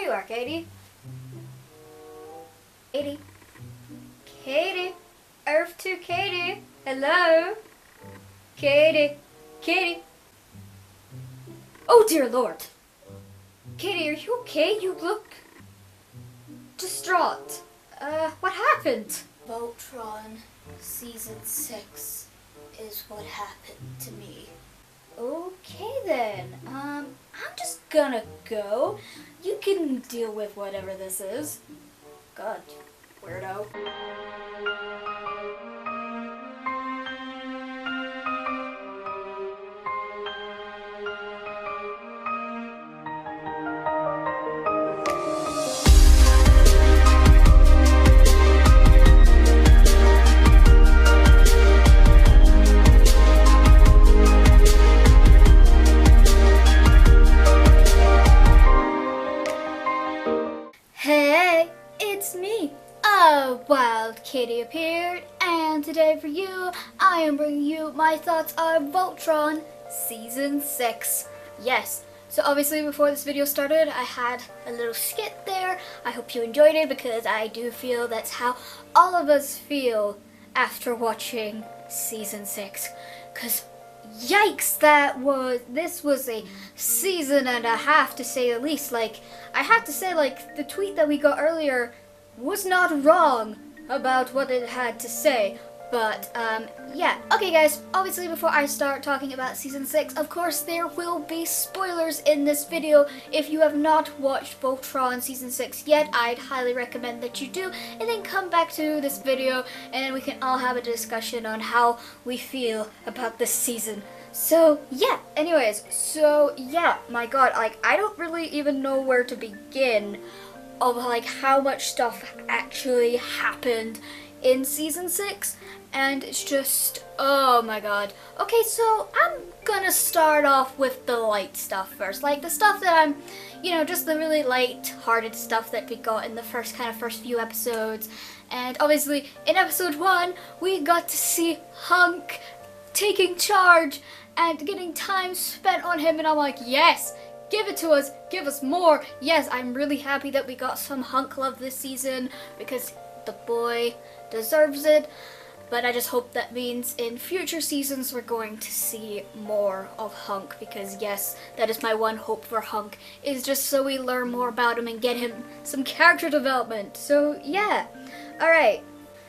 you are, Katie. Katie. Katie. Earth to Katie. Hello. Katie. Katie. Oh dear Lord. Katie, are you okay? You look distraught. What happened? Voltron Season 6 is what happened to me. Okay then. I'm just gonna go. You can deal with whatever this is. God, weirdo. Hey, it's me. A wild kitty appeared, and today for you, I am bringing you my thoughts on Voltron Season 6. Yes, so obviously before this video started, I had a little skit there. I hope you enjoyed it because I do feel that's how all of us feel after watching Season 6. Because yikes, this was a season and a half to say the least. Like, I have to say, like, the tweet that we got earlier was not wrong about what it had to say. But, yeah. Okay, guys, obviously before I start talking about Season 6, of course, there will be spoilers in this video. If you have not watched Voltron Season 6 yet, I'd highly recommend that you do, and then come back to this video, and we can all have a discussion on how we feel about this season. So, yeah, anyways, my god, like, I don't really even know where to begin of, like, how much stuff actually happened in Season 6, and it's just, oh my god. Okay, so I'm gonna start off with the light stuff first, like the stuff that I'm, just the really light-hearted stuff that we got in the first few episodes. And obviously, in episode 1, we got to see Hunk taking charge and getting time spent on him, and I'm like, yes! Give it to us! Give us more! Yes, I'm really happy that we got some Hunk love this season, because the boy deserves it. But I just hope that means in future seasons we're going to see more of Hunk, because yes, that is my one hope for Hunk, is just so we learn more about him and get him some character development. So yeah, alright.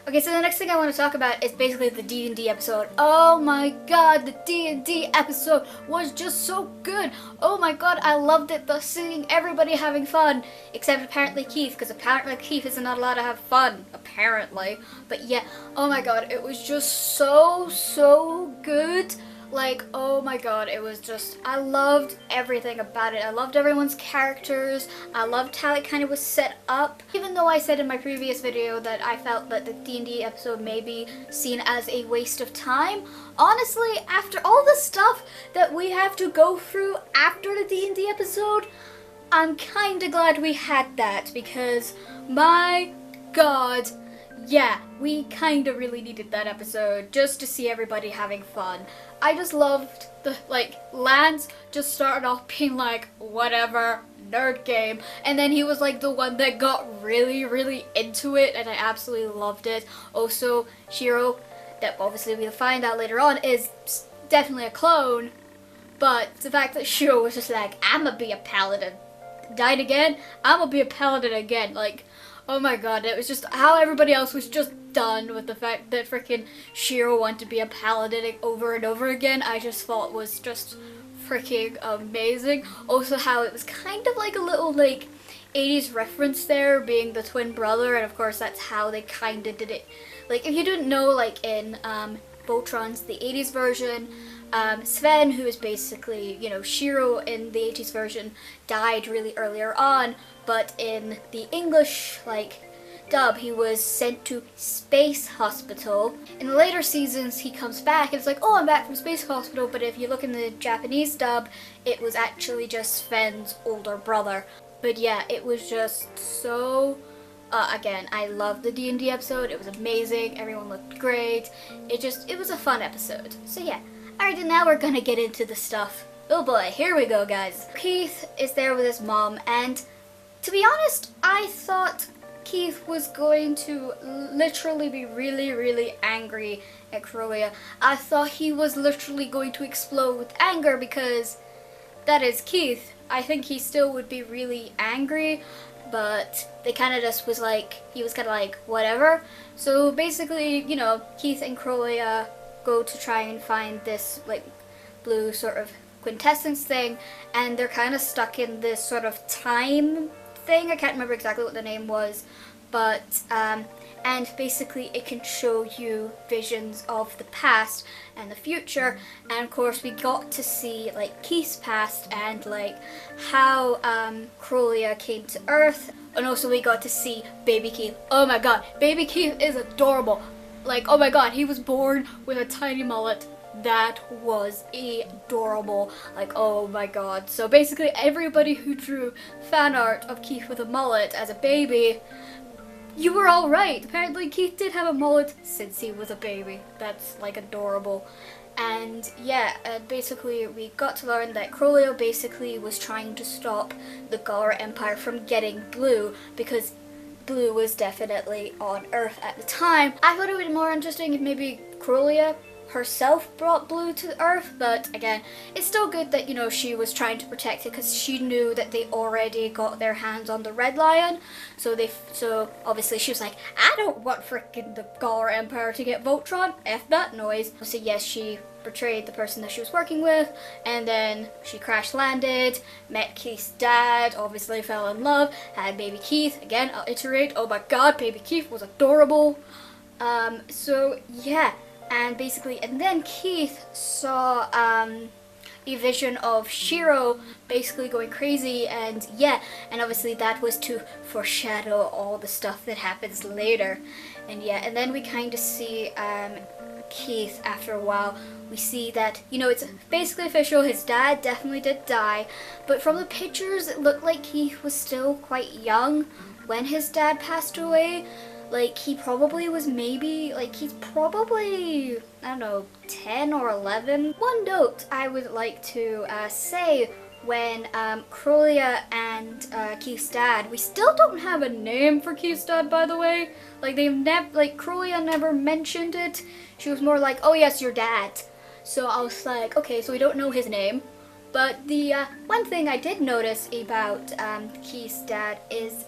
Okay, so the next thing I want to talk about is basically the D&D episode. Oh my god, the D&D episode was just so good. Oh my god, I loved it, seeing everybody having fun, except apparently Keith, because apparently Keith is not allowed to have fun, apparently. But yeah, oh my god, it was just so good. Like, oh my god, it was just, I loved everything about it. I loved everyone's characters. I loved how it kind of was set up. Even though I said in my previous video that I felt that the D&D episode may be seen as a waste of time, honestly, after all the stuff that we have to go through after the D&D episode, I'm kinda glad we had that, because my god, yeah, we kinda really needed that episode just to see everybody having fun. I just loved Lance just started off being like, whatever, nerd game, and then he was like the one that got really into it, and I absolutely loved it. Also, Shiro, that obviously we'll find out later on, is definitely a clone, but the fact that Shiro was just like, I'ma be a paladin. Died again? I'ma be a paladin again. Like, oh my god, it was just how everybody else was just done with the fact that freaking Shiro wanted to be a paladin over and over again. I just thought was just freaking amazing. Also how it was kind of like a little 80s reference there, being the twin brother, and of course that's how they kind of did it. Like, if you didn't know, like in Voltron's the 80s version, Sven, who is basically, Shiro in the 80s version, died really earlier on, but in the English, dub, he was sent to Space Hospital. In the later seasons, he comes back, and it's like, oh, I'm back from Space Hospital, but if you look in the Japanese dub, it was actually just Sven's older brother. But yeah, it was just so... again, I loved the D&D episode. It was amazing. Everyone looked great. It was a fun episode. So yeah. Alright, and now we're gonna get into the stuff. Oh boy, here we go, guys. Keith is there with his mom, and To be honest, I thought Keith was going to literally be really, really angry at Corellia. I thought he was literally going to explode with anger because that is Keith. I think he still would be really angry, but they kind of just was like, he was kind of like, whatever. So basically, you know, Keith and Corellia go to try and find this like blue sort of quintessence thing, and they're kind of stuck in this sort of time thing. I can't remember exactly what the name was, but and basically it can show you visions of the past and the future, and of course we got to see like Keith's past and like how Corellia came to Earth, and also we got to see baby Keith. Oh my god, baby Keith is adorable. Like, oh my god, he was born with a tiny mullet. That was adorable. Like, oh my god. So basically everybody who drew fan art of Keith with a mullet as a baby, you were all right. Apparently Keith did have a mullet since he was a baby. That's like adorable. And yeah, basically we got to learn that Corellia basically was trying to stop the Gaur Empire from getting blue, because blue was definitely on Earth at the time. I thought it would be more interesting if maybe Corellia herself brought blue to Earth, but again, it's still good that, you know, she was trying to protect it because she knew that they already got their hands on the Red Lion. So obviously she was like, I don't want freaking the Gaur Empire to get Voltron. F that noise. So yes, she betrayed the person that she was working with, and then she crash landed, met Keith's dad, obviously fell in love, had baby Keith. Again, I'll iterate, oh my god, baby Keith was adorable. So yeah, and basically, and then Keith saw a vision of Shiro basically going crazy, and yeah, and obviously that was to foreshadow all the stuff that happens later. And yeah, and then we kind of see Keith after a while. We see that, you know, it's basically official, his dad definitely did die, but from the pictures it looked like Keith was still quite young when his dad passed away. Like, he probably was maybe, like, he's probably, I don't know, 10 or 11. One note I would like to say, when Corellia and Keith's dad, we still don't have a name for Keith's dad, by the way. Like, Corellia never mentioned it. She was more like, oh yes, your dad. So I was like, okay, so we don't know his name. But the one thing I did notice about Keith's dad is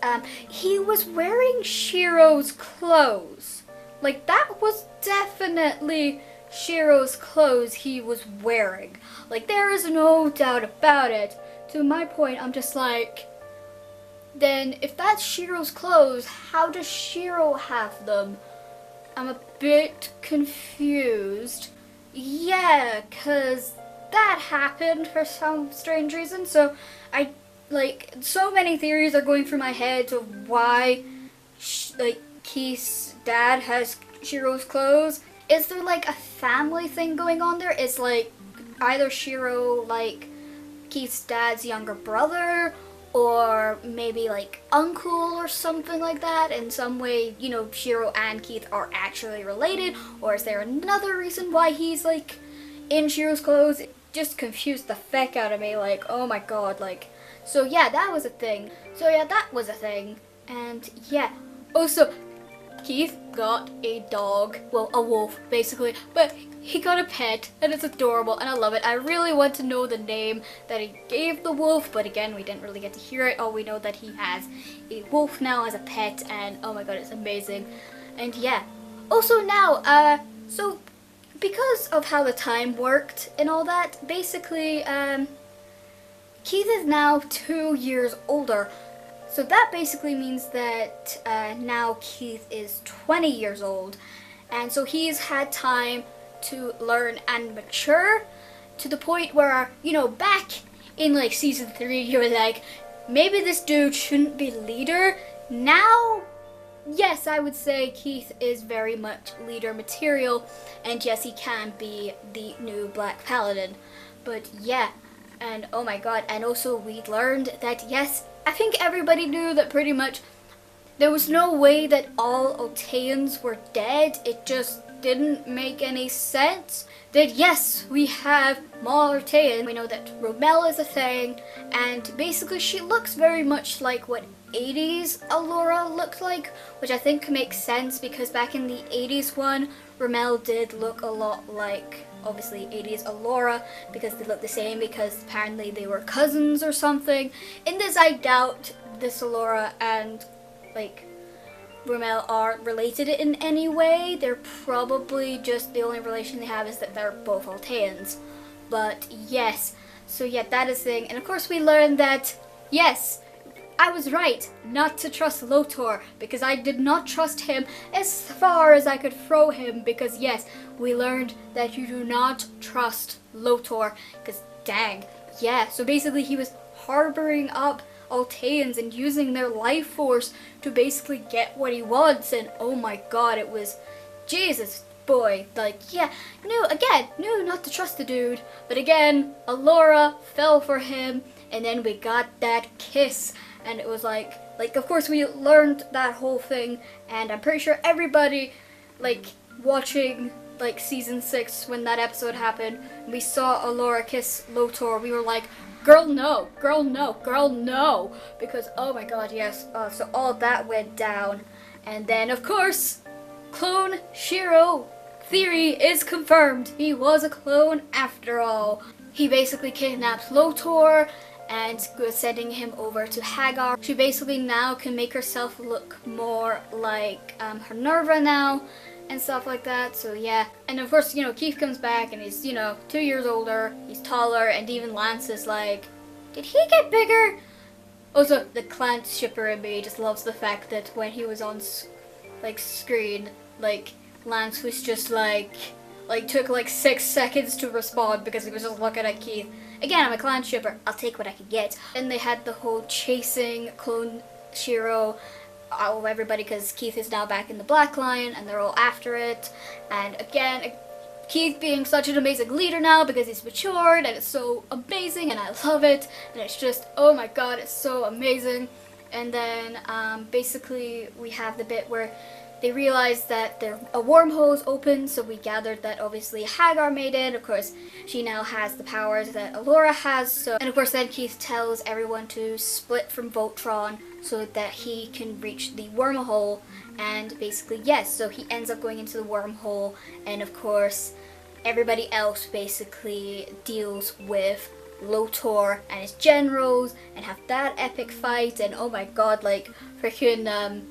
he was wearing Shiro's clothes. Like, that was definitely Shiro's clothes he was wearing. Like, there is no doubt about it. To my point, I'm just like, then if that's Shiro's clothes, how does Shiro have them? I'm a bit confused. Yeah, 'cause that happened for some strange reason. So so many theories are going through my head of why Keith's dad has Shiro's clothes. Is there like a family thing going on there? Is like either Shiro like Keith's dad's younger brother, or maybe like uncle or something like that? In some way, you know, Shiro and Keith are actually related, or is there another reason why he's like in Shiro's clothes? It just confused the feck out of me. Like, oh my god, like, so yeah, that was a thing. And yeah, also Keith got a dog, well, a wolf basically, but he got a pet and it's adorable and I love it. I really want to know the name that he gave the wolf, but again, we didn't really get to hear it. All we know that he has a wolf now as a pet, and oh my god, it's amazing. And yeah, also now, so because of how the time worked and all that, basically, Keith is now 2 years older. So that basically means that now Keith is 20 years old. And so he's had time to learn and mature to the point where, you know, back in like season 3, you were like, maybe this dude shouldn't be leader. Now, yes, I would say Keith is very much leader material, and yes, he can be the new Black Paladin. But yeah, and oh my god, and also we learned that yes, I think everybody knew that pretty much there was no way that all Oteans were dead. It just didn't make any sense that yes, we have Martean. We know that Romel is a thing, and basically she looks very much like what 80s Allura looked like, which I think makes sense because back in the 80s one, Romel did look a lot like obviously 80s Allura because they look the same because apparently they were cousins or something. In this, I doubt this Allura and like Romel are related in any way. They're probably just the only relation they have is that they're both Alteans. But yes, so yeah, that is the thing. And of course we learned that, yes, I was right not to trust Lotor because I did not trust him as far as I could throw him because yes, we learned that you do not trust Lotor because dang, yeah, so basically he was harboring up Alteans and using their life force to basically get what he wants, and oh my god, it was Jesus boy, like yeah, knew not to trust the dude, but again, Allura fell for him, and then we got that kiss, and it was like of course we learned that whole thing, and I'm pretty sure everybody like watching like season 6 when that episode happened, we saw Allura kiss Lotor, we were like, girl no, girl no, girl no, because oh my god, yes, so all that went down, and then of course, clone Shiro theory is confirmed. He was a clone after all. He basically kidnapped Lotor and was sending him over to Hagar. She basically now can make herself look more like Hernerva now and stuff like that, so yeah. And of course, you know, Keith comes back and he's, you know, 2 years older, he's taller, and even Lance is like, did he get bigger? Also, the Clant shipper in me just loves the fact that when he was on like screen, like Lance was just like took like 6 seconds to respond because he was just looking at Keith. Again, I'm a Clan shipper, I'll take what I can get. And they had the whole chasing clone Shiro of everybody because Keith is now back in the Black Line and they're all after it. And again, Keith being such an amazing leader now because he's matured and it's so amazing and I love it. And it's just, oh my god, it's so amazing. And then basically we have the bit where they realized that a wormhole is open, so we gathered that obviously Hagar made it. Of course, she now has the powers that Allura has. So, and of course then Keith tells everyone to split from Voltron so that he can reach the wormhole. And basically, yes, so he ends up going into the wormhole. And of course, everybody else basically deals with Lotor and his generals and have that epic fight. And oh my god, like freaking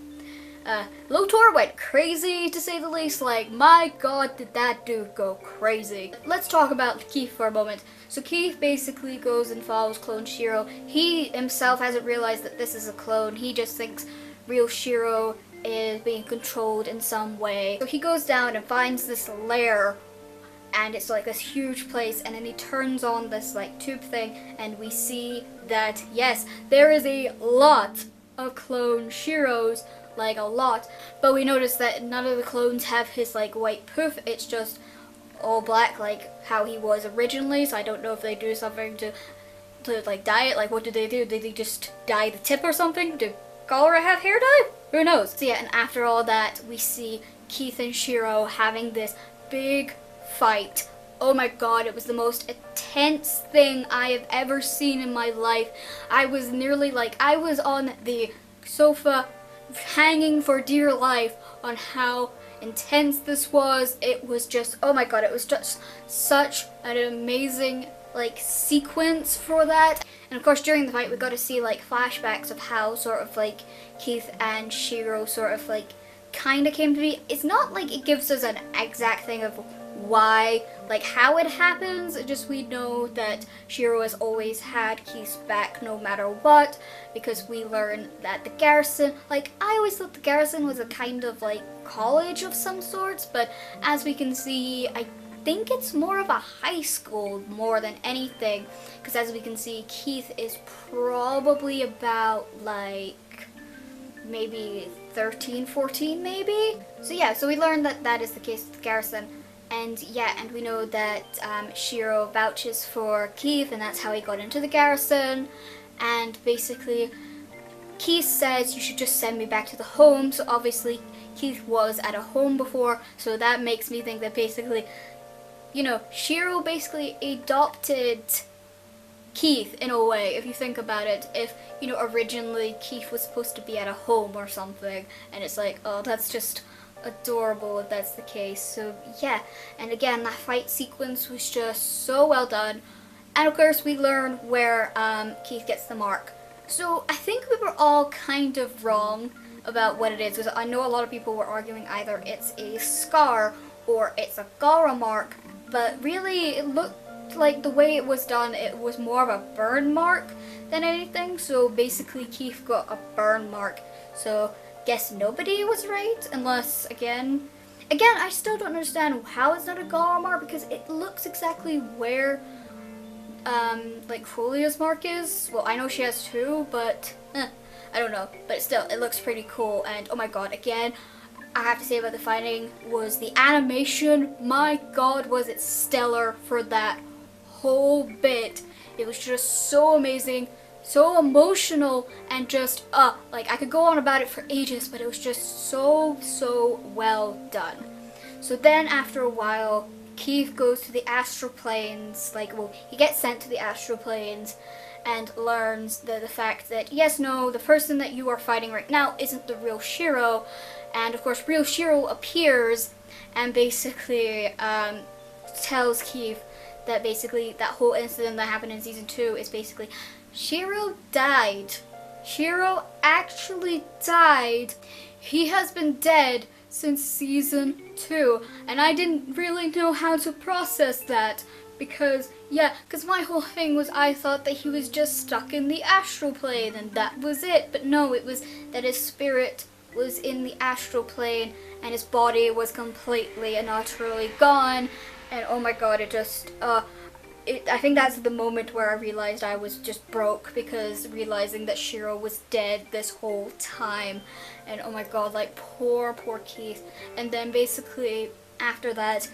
Lotor went crazy, to say the least. Like, my god, did that dude go crazy. Let's talk about Keith for a moment. So Keith basically goes and follows clone Shiro. He himself hasn't realized that this is a clone. He just thinks real Shiro is being controlled in some way. So he goes down and finds this lair, and it's like this huge place, and then he turns on this like tube thing, and we see that yes, there is a lot of clone Shiros, like a lot, but we notice that none of the clones have his like white poof. It's just all black like how he was originally, so I don't know if they do something to like dye it. Like, what do? Did they just dye the tip or something? Did Galra have hair dye? Who knows? So yeah, and after all that we see Keith and Shiro having this big fight. Oh my god, it was the most intense thing I have ever seen in my life. I was nearly like, I was on the sofa hanging for dear life on how intense this was. It was just, oh my god, it was just such an amazing like sequence for that. And of course during the fight we got to see like flashbacks of how sort of like Keith and Shiro sort of like kind of came to be. It's not like it gives us an exact thing of why, like how it happens, just we know that Shiro has always had Keith's back no matter what, because we learn that the garrison, like I always thought the garrison was a kind of like college of some sorts, but as we can see, I think it's more of a high school more than anything, because as we can see, Keith is probably about like maybe 13, 14 maybe. So yeah, so we learned that that is the case with the garrison. And yeah, and we know that Shiro vouches for Keith, and that's how he got into the garrison. And basically, Keith says, you should just send me back to the home. So obviously, Keith was at a home before, so that makes me think that basically you know, Shiro basically adopted Keith in a way, if you think about it. If, you know, originally Keith was supposed to be at a home or something, and it's like, oh, that's just adorable if that's the case. So yeah, and again, that fight sequence was just so well done. And of course we learn where Keith gets the mark. So I think we were all kind of wrong about what it is, because I know a lot of people were arguing either it's a scar or it's a Gara mark, but really it looked like the way it was done, it was more of a burn mark than anything. So basically Keith got a burn mark. So guess nobody was right, unless again I still don't understand how it's not a Gara mark, because it looks exactly where like Folia's mark is. Well, I know she has two, but I don't know, but still it looks pretty cool. And oh my god, again I have to say about the fighting was the animation. My god, was it stellar for that whole bit. It was just so amazing, so emotional, and just like I could go on about it for ages, but it was just so well done. So then after a while, Keith goes to the astral planes, like, well, he gets sent to the astral planes and learns the fact that yes, no, the person that you are fighting right now isn't the real Shiro. And of course real Shiro appears and basically tells Keith that basically that whole incident that happened in season 2 is basically Shiro died. Shiro actually died. He has been dead since season 2, and I didn't really know how to process that, because my whole thing was I thought that he was just stuck in the astral plane and that was it. But no, it was that his spirit was in the astral plane and his body was completely and utterly gone. And oh my god, it just, I think that's the moment where I realized I was just broke, because realizing that Shiro was dead this whole time. And oh my god, like, poor Keith. And then basically, after that,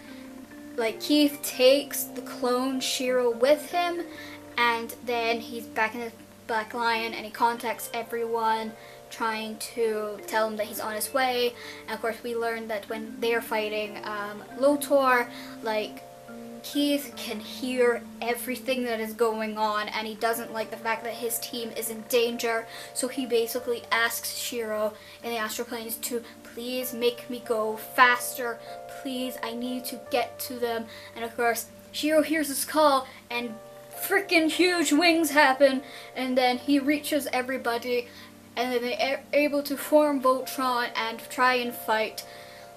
like, Keith takes the clone Shiro with him, and then he's back in the Black Lion, and he contacts everyone, trying to tell him that he's on his way. And of course we learned that when they're fighting Lotor, like, Keith can hear everything that is going on, and he doesn't like the fact that his team is in danger. So he basically asks Shiro in the astral planes to please make me go faster. Please, I need to get to them. And of course Shiro hears his call and freaking huge wings happen, and then he reaches everybody, and then they're able to form Voltron and try and fight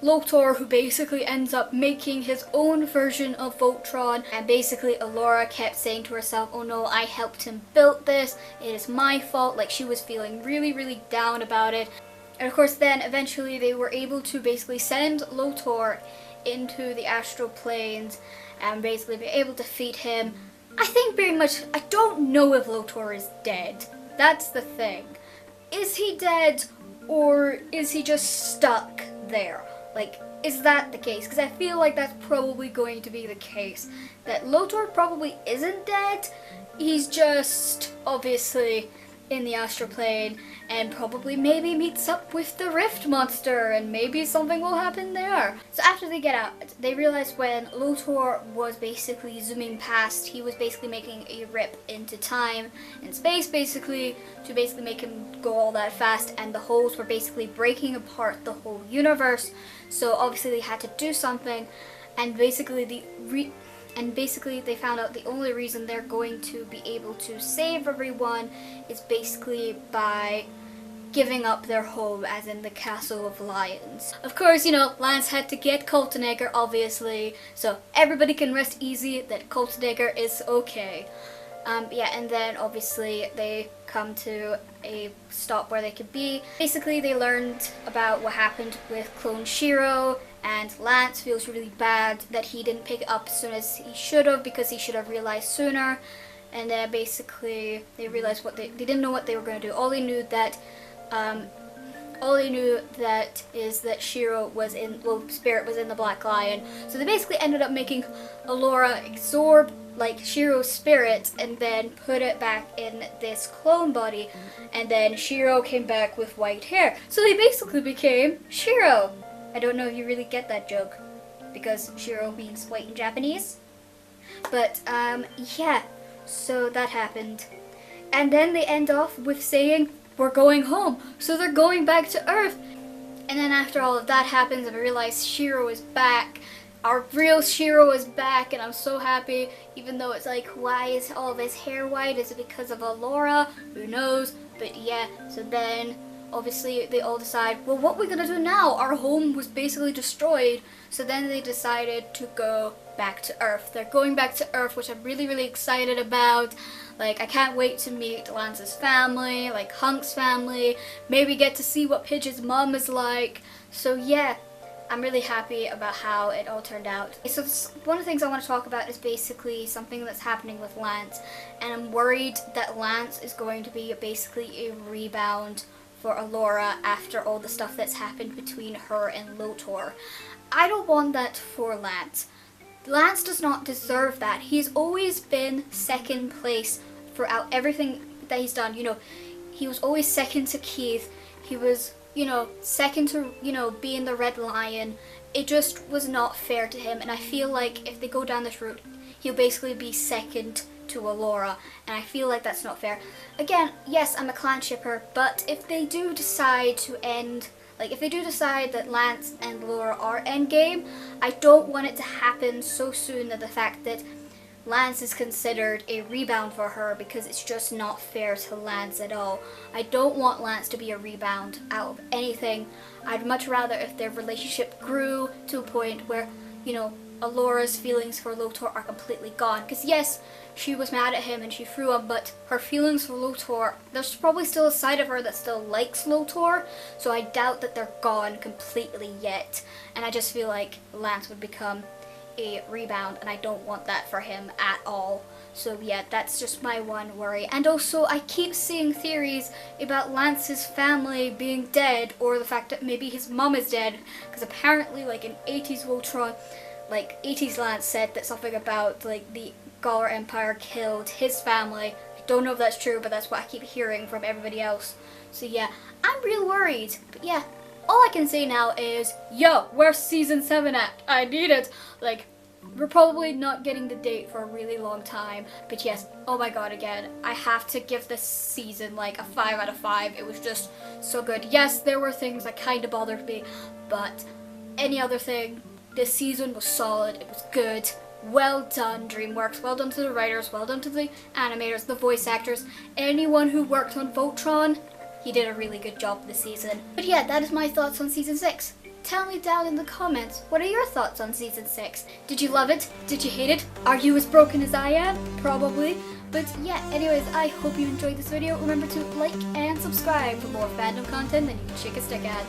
Lotor, who basically ends up making his own version of Voltron. And basically Allura kept saying to herself, oh no, I helped him build this, it is my fault. Like, she was feeling really down about it. And of course then eventually they were able to basically send Lotor into the astral planes and basically be able to defeat him. I think very much, I don't know if Lotor is dead. That's the thing. Is he dead, or is he just stuck there? Like, is that the case? Because I feel like that's probably going to be the case. That Lotor probably isn't dead. He's just obviously in the astral plane and probably maybe meets up with the Rift Monster, and maybe something will happen there. So after they get out, they realize when Lotor was basically zooming past, he was basically making a rip into time and space, basically, to basically make him go all that fast, and the holes were basically breaking apart the whole universe. So obviously they had to do something, and basically they found out the only reason they're going to be able to save everyone is basically by giving up their home, as in the Castle of Lions. Of course, you know, Lance had to get Coltonegger, obviously, so everybody can rest easy that Coltonegger is okay. And then obviously they come to a stop where they could be. Basically they learned about what happened with Clone Shiro, and Lance feels really bad that he didn't pick it up as soon as he should have, because he should have realized sooner. And then basically they realized what they didn't know what they were going to do. All they knew that is that Shiro was in, well, Spirit was in the Black Lion. So they basically ended up making Allura absorb like Shiro's spirit and then put it back in this clone body, and then Shiro came back with white hair. So they basically became Shiro. I don't know if you really get that joke. because Shiro means white in Japanese. But yeah, so that happened. And then they end off with saying, we're going home. So they're going back to Earth. And then after all of that happens, I realize Shiro is back. Our real Shiro is back, and I'm so happy, even though it's like, why is all of his hair white? Is it because of Allura? Who knows? But yeah, so then obviously they all decide, well, what are we gonna do now? Our home was basically destroyed. So then they decided to go back to Earth. They're going back to Earth, which I'm really, really excited about. Like, I can't wait to meet Lance's family, like Hunk's family, maybe get to see what Pidge's mom is like. So yeah, I'm really happy about how it all turned out. So one of the things I want to talk about is basically something that's happening with Lance, and I'm worried that Lance is going to be basically a rebound for Allura after all the stuff that's happened between her and Lotor. I don't want that for Lance. Lance does not deserve that. He's always been second place throughout everything that he's done. You know, he was always second to Keith. He was, you know, second to, you know, being the Red Lion. It just was not fair to him, and I feel like if they go down this route, he'll basically be second to Allura, and I feel like that's not fair. Again, yes, I'm a clan shipper, but if they do decide to end, like if they do decide that Lance and Allura are endgame, I don't want it to happen so soon that the fact that Lance is considered a rebound for her, because it's just not fair to Lance at all. I don't want Lance to be a rebound out of anything. I'd much rather if their relationship grew to a point where, you know, Allura's feelings for Lotor are completely gone. Because yes, she was mad at him and she threw him, but her feelings for Lotor, there's probably still a side of her that still likes Lotor, so I doubt that they're gone completely yet. And I just feel like Lance would become a rebound, and I don't want that for him at all. So yeah, that's just my one worry. And also, I keep seeing theories about Lance's family being dead, or the fact that maybe his mom is dead, because apparently, like in 80s Voltron, like 80s Lance said that something about like the Galar Empire killed his family. I don't know if that's true, but that's what I keep hearing from everybody else. So yeah, I'm real worried. But yeah, all I can say now is, yo, where's season 7 at? I need it. Like, we're probably not getting the date for a really long time, but yes, oh my god, again, I have to give this season like a 5 out of 5. It was just so good. Yes, there were things that kind of bothered me, but any other thing, this season was solid. It was good. Well done, DreamWorks. Well done to the writers. Well done to the animators, the voice actors, anyone who worked on Voltron. He did a really good job this season. But yeah, that is my thoughts on season 6. Tell me down in the comments, what are your thoughts on season 6? Did you love it? Did you hate it? Are you as broken as I am? Probably. But yeah, anyways, I hope you enjoyed this video. Remember to like and subscribe for more fandom content than you can shake a stick at.